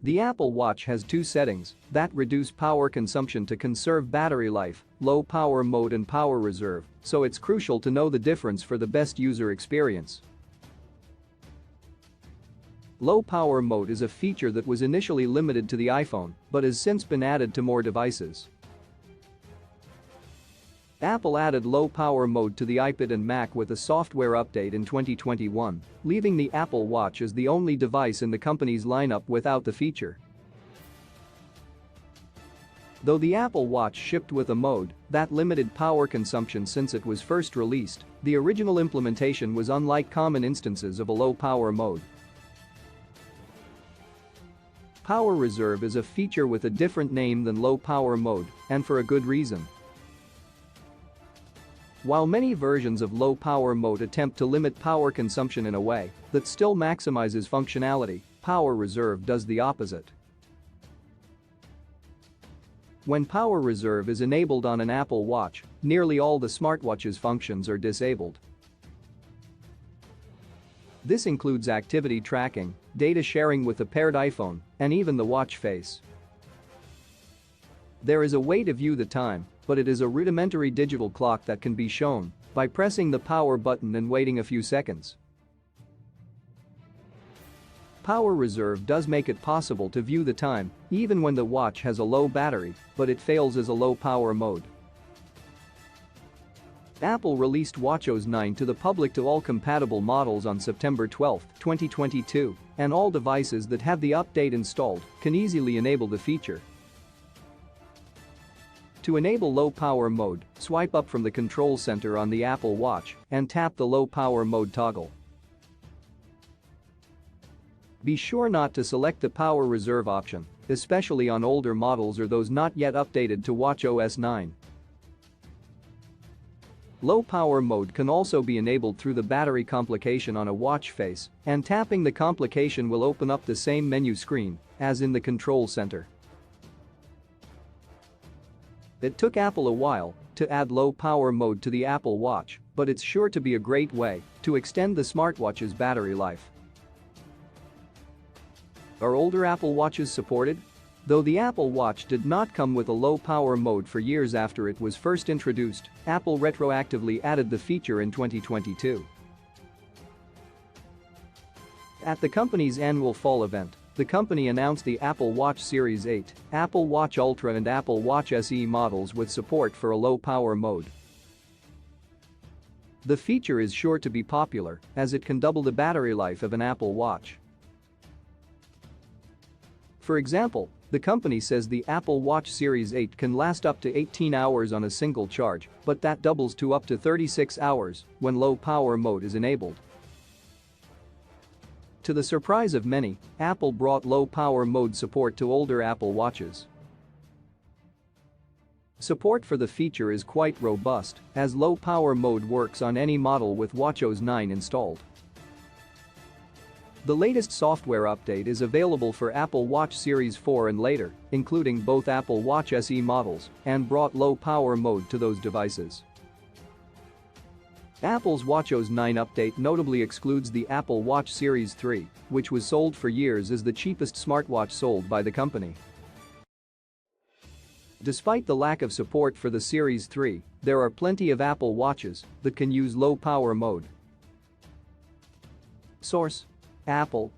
The Apple Watch has two settings that reduce power consumption to conserve battery life, low power mode and power reserve, so it's crucial to know the difference for the best user experience. Low power mode is a feature that was initially limited to the iPhone but has since been added to more devices. Apple added low power mode to the iPad and Mac with a software update in 2021, leaving the Apple Watch as the only device in the company's lineup without the feature. Though the Apple Watch shipped with a mode that limited power consumption since it was first released, the original implementation was unlike common instances of a low power mode. Power reserve is a feature with a different name than low power mode, and for a good reason. While many versions of low power mode attempt to limit power consumption in a way that still maximizes functionality, power reserve does the opposite. When power reserve is enabled on an Apple Watch, nearly all the smartwatch's functions are disabled. This includes activity tracking, data sharing with a paired iPhone, and even the watch face. There is a way to view the time, but it is a rudimentary digital clock that can be shown by pressing the power button and waiting a few seconds. Power reserve does make it possible to view the time even when the watch has a low battery, but it fails as a low power mode. Apple released watchOS 9 to the public to all compatible models on September 12, 2022, and all devices that have the update installed can easily enable the feature. To enable low power mode, swipe up from the control center on the Apple Watch and tap the low power mode toggle. Be sure not to select the power reserve option, especially on older models or those not yet updated to watchOS 9. Low power mode can also be enabled through the battery complication on a watch face, and tapping the complication will open up the same menu screen as in the control center. It took Apple a while to add low power mode to the Apple Watch, but it's sure to be a great way to extend the smartwatch's battery life. Are older Apple Watches supported? Though the Apple Watch did not come with a low power mode for years after it was first introduced, Apple retroactively added the feature in 2022. At the company's annual fall event, the company announced the Apple Watch Series 8, Apple Watch Ultra and Apple Watch SE models with support for a low power mode. The feature is sure to be popular as it can double the battery life of an Apple Watch. For example, the company says the Apple Watch Series 8 can last up to 18 hours on a single charge, but that doubles to up to 36 hours when low power mode is enabled. To the surprise of many, Apple brought low power mode support to older Apple Watches. Support for the feature is quite robust, as low power mode works on any model with watchOS 9 installed. The latest software update is available for Apple Watch Series 4 and later, including both Apple Watch SE models, and brought low power mode to those devices. Apple's watchOS 9 update notably excludes the Apple Watch Series 3, which was sold for years as the cheapest smartwatch sold by the company. Despite the lack of support for the Series 3, there are plenty of Apple Watches that can use low power mode. Source: Apple.